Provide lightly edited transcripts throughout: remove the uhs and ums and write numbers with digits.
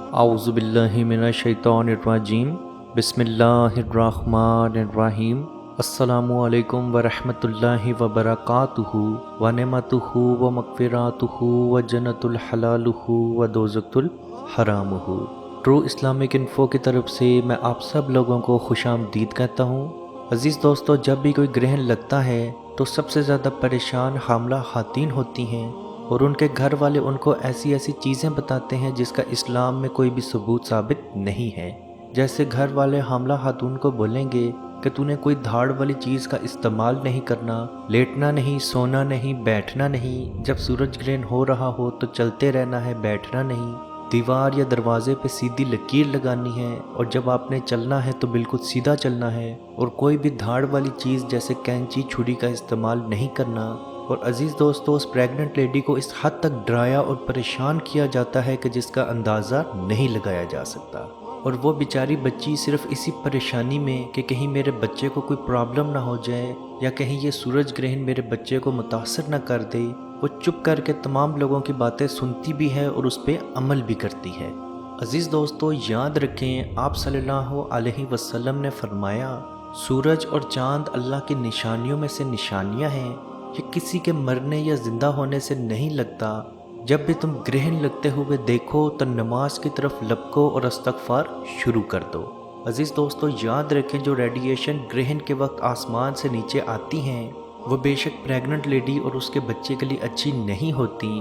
اعوذ باللہ من الشیطان الرجیم بسم اللہ الرحمن الرحیم السلام علیکم ورحمۃ اللہ وبرکاتہ ونعمتہ ومغفراتہ وجنت الحلالہ ودوزخ الحرامہ۔ ٹرو اسلامک انفو کی طرف سے میں آپ سب لوگوں کو خوش آمدید کہتا ہوں۔ عزیز دوستو، جب بھی کوئی گرہن لگتا ہے تو سب سے زیادہ پریشان حاملہ خواتین ہوتی ہیں، اور ان کے گھر والے ان کو ایسی ایسی چیزیں بتاتے ہیں جس کا اسلام میں کوئی بھی ثبوت ثابت نہیں ہے۔ جیسے گھر والے حاملہ خاتون کو بولیں گے کہ تو نے کوئی دھاڑ والی چیز کا استعمال نہیں کرنا، لیٹنا نہیں، سونا نہیں، بیٹھنا نہیں، جب سورج گرہن ہو رہا ہو تو چلتے رہنا ہے، بیٹھنا نہیں، دیوار یا دروازے پہ سیدھی لکیر لگانی ہے، اور جب آپ نے چلنا ہے تو بالکل سیدھا چلنا ہے، اور کوئی بھی دھاڑ والی چیز جیسے کینچی چھری کا استعمال نہیں کرنا۔ اور عزیز دوستو، اس پریگننٹ لیڈی کو اس حد تک ڈرایا اور پریشان کیا جاتا ہے کہ جس کا اندازہ نہیں لگایا جا سکتا، اور وہ بیچاری بچی صرف اسی پریشانی میں کہ کہیں میرے بچے کو کوئی پرابلم نہ ہو جائے، یا کہیں یہ سورج گرہن میرے بچے کو متاثر نہ کر دے، وہ چپ کر کے تمام لوگوں کی باتیں سنتی بھی ہے اور اس پہ عمل بھی کرتی ہے۔ عزیز دوستو، یاد رکھیں، آپ صلی اللہ علیہ وسلم نے فرمایا، سورج اور چاند اللہ کی نشانیوں میں سے نشانیاں ہیں، یہ کسی کے مرنے یا زندہ ہونے سے نہیں لگتا۔ جب بھی تم گرہن لگتے ہوئے دیکھو تو نماز کی طرف لپکو اور استغفار شروع کر دو۔ عزیز دوستو، یاد رکھیں، جو ریڈیشن گرہن کے وقت آسمان سے نیچے آتی ہیں وہ بے شک پریگننٹ لیڈی اور اس کے بچے کے لیے اچھی نہیں ہوتی۔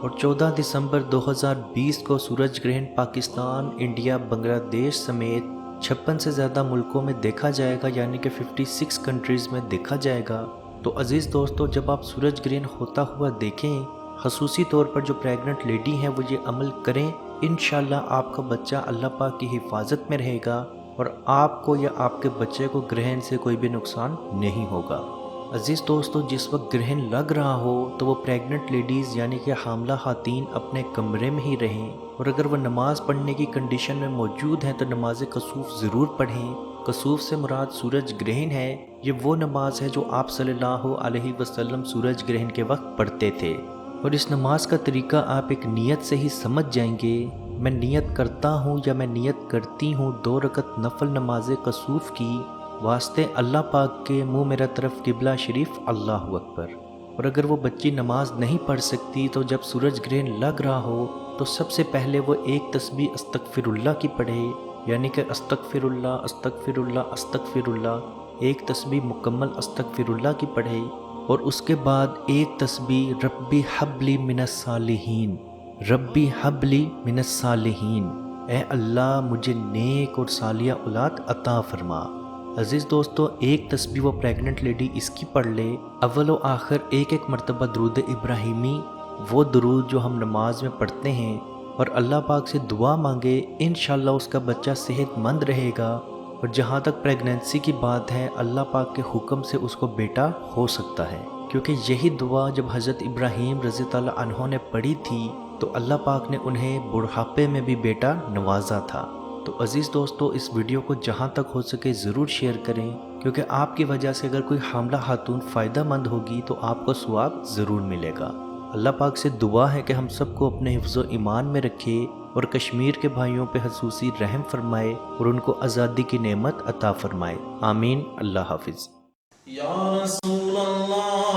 اور 14 دسمبر 2020 کو سورج گرہن پاکستان، انڈیا، بنگلہ دیش سمیت 56 سے زیادہ ملکوں میں دیکھا جائے گا، یعنی کہ 56 کنٹریز میں دیکھا جائے گا۔ تو عزیز دوستو، جب آپ سورج گرہن ہوتا ہوا دیکھیں، خصوصی طور پر جو پریگننٹ لیڈی ہیں وہ یہ عمل کریں، انشاءاللہ آپ کا بچہ اللہ پاک کی حفاظت میں رہے گا، اور آپ کو یا آپ کے بچے کو گرہن سے کوئی بھی نقصان نہیں ہوگا۔ عزیز دوستو، جس وقت گرہن لگ رہا ہو تو وہ پریگننٹ لیڈیز یعنی کہ حاملہ خواتین اپنے کمرے میں ہی رہیں، اور اگر وہ نماز پڑھنے کی کنڈیشن میں موجود ہیں تو نماز کسوف ضرور پڑھیں۔ کسوف سے مراد سورج گرہن ہے، یہ وہ نماز ہے جو آپ صلی اللہ علیہ وسلم سورج گرہن کے وقت پڑھتے تھے، اور اس نماز کا طریقہ آپ ایک نیت سے ہی سمجھ جائیں گے۔ میں نیت کرتا ہوں یا میں نیت کرتی ہوں 2 رکعت نفل نماز کسوف کی، واسطے اللہ پاک کے منہ میرا طرف قبلہ شریف، اللہ اکبر۔ اور اگر وہ بچی نماز نہیں پڑھ سکتی تو جب سورج گرہن لگ رہا ہو تو سب سے پہلے وہ ایک تسبیح استغفر اللہ کی پڑھے، یعنی کہ استغفر اللہ، استغفر اللہ، استغفر اللہ، ایک تسبیح مکمل استغفر اللہ کی پڑھے، اور اس کے بعد ایک تسبیح ربی حبلی من الصالحین، ربی حبلی من الصالحین، اے اللہ مجھے نیک اور صالحہ اولاد عطا فرما۔ عزیز دوستو، ایک تسبیح وہ پریگننٹ لیڈی اس کی پڑھ لے، اول و آخر ایک ایک مرتبہ درود ابراہیمی، وہ درود جو ہم نماز میں پڑھتے ہیں، اور اللہ پاک سے دعا مانگے، انشاءاللہ اس کا بچہ صحت مند رہے گا۔ اور جہاں تک پریگننسی کی بات ہے، اللہ پاک کے حکم سے اس کو بیٹا ہو سکتا ہے، کیونکہ یہی دعا جب حضرت ابراہیم رضی اللہ عنہ نے پڑھی تھی تو اللہ پاک نے انہیں بڑھاپے میں بھی بیٹا نوازا تھا۔ تو عزیز دوستو، اس ویڈیو کو جہاں تک ہو سکے ضرور شیئر کریں، کیونکہ آپ کی وجہ سے اگر کوئی حاملہ خاتون فائدہ مند ہوگی تو آپ کو ثواب ضرور ملے گا۔ اللہ پاک سے دعا ہے کہ ہم سب کو اپنے حفظ و ایمان میں رکھے، اور کشمیر کے بھائیوں پہ خصوصی رحم فرمائے، اور ان کو آزادی کی نعمت عطا فرمائے، آمین۔ اللہ حافظ۔ یا رسول اللہ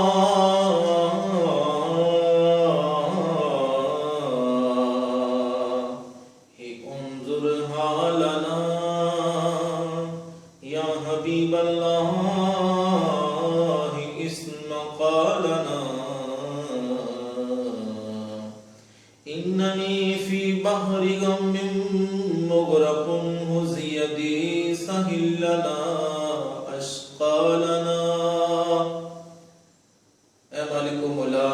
انظر حالنا، یا حبیب اللہ اسمع قالنا، اننی فی بحر غم مغرق حز یدی سہل لنا اشقالنا۔ اے مالک و مولا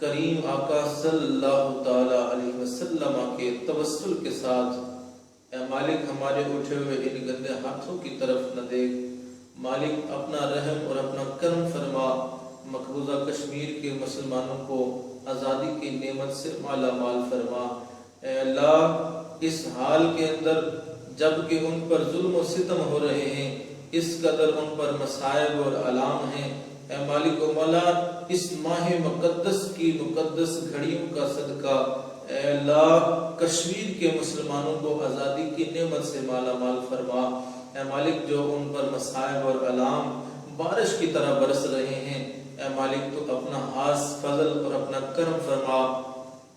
کریم آقا صلی اللہ تعالی علیہ وسلم کے توسل کے ساتھ، اے مالک ہمارے اٹھے ہوئے ان گندے ہاتھوں کی طرف نہ دیکھ، مالک اپنا رحم اور اپنا کرم فرما، مقبوضہ کشمیر کے مسلمانوں کو آزادی کی نعمت سے مالا مال فرما۔ اے اللہ، اس حال کے اندر جب کہ ان پر ظلم و ستم ہو رہے ہیں، اس قدر ان پر مصائب اور آلام ہیں، اے مالک و مولا اس ماہ مقدس کی مقدس گھڑیوں کا صدقہ، اے اللہ کشمیر کے مسلمانوں کو آزادی کی نعمت سے مالا مال فرما۔ اے مالک جو ان پر مصائب اور علام بارش کی طرح برس رہے ہیں، اے مالک تو اپنا خاص فضل اور اپنا کرم فرما،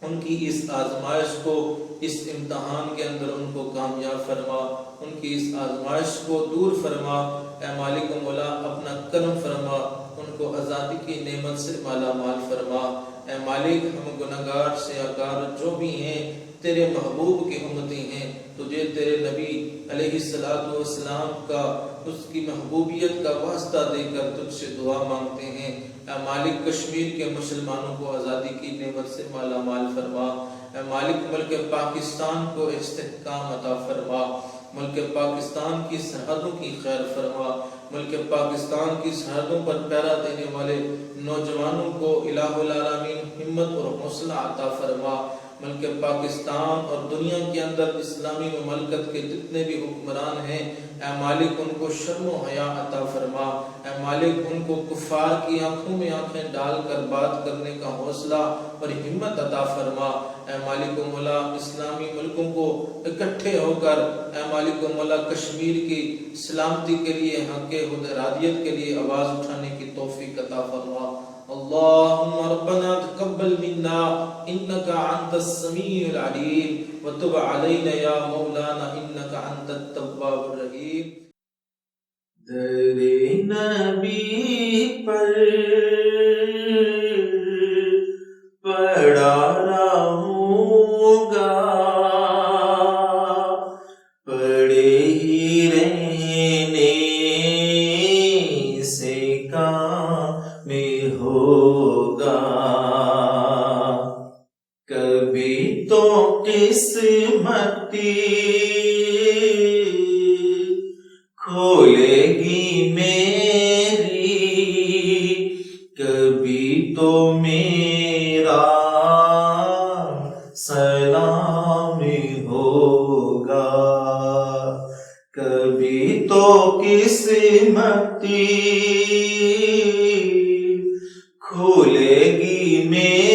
ان کی اس آزمائش کو، اس امتحان کے اندر ان کو کامیاب فرما، ان کی اس آزمائش کو دور فرما۔ اے مالک مولا اپنا کرم فرما، ان کو آزادی کی نعمت سے مالا مال فرما۔ اے مالک ہم گنہگار سیاہکار جو بھی ہیں تیرے محبوب کی امتی ہیں، تجھے تیرے نبی علیہ السلام کا، اس کی محبوبیت کا واسطہ دے کر تجھ سے دعا مانگتے ہیں۔ اے مالک کشمیر کے مسلمانوں کو آزادی کی نعمت سے مالا مال فرما۔ اے مالک ملک پاکستان کو استحکام عطا فرما، ملک پاکستان کی سرحدوں کی خیر فرما، ملک پاکستان کی سرحدوں پر پہرا دینے والے نوجوانوں کو الہ العالمین ہمت اور حوصلہ عطا فرما۔ ملک پاکستان اور دنیا کے اندر اسلامی مملکت کے جتنے بھی حکمران ہیں، اے مالک ان کو شرم و حیا عطا فرما۔ اے مالک ان کو کفار کی آنکھوں میں آنکھیں ڈال کر بات کرنے کا حوصلہ اور ہمت عطا فرما۔ اے مالک و مولا اسلامی ملکوں کو اکٹھے ہو کر اے مالک و مولا کشمیر کی سلامتی کے لیے، حق حدرادیت کے لیے آواز اٹھانے کی توفیق عطا فرما۔ اللهم ربنا تقبل منا انك انت السميع العليم وتب علينا يا مولانا انك انت التواب الرحيم۔ در نبی پر پڑا رہوں گا، پڑے ہی رہنے سے کام ہوگا، کبھی تو قسمتی کھولے گی میری، کبھی تو میرا سلام ہوگا، کبھی تو قسمتی کھولے گی میری،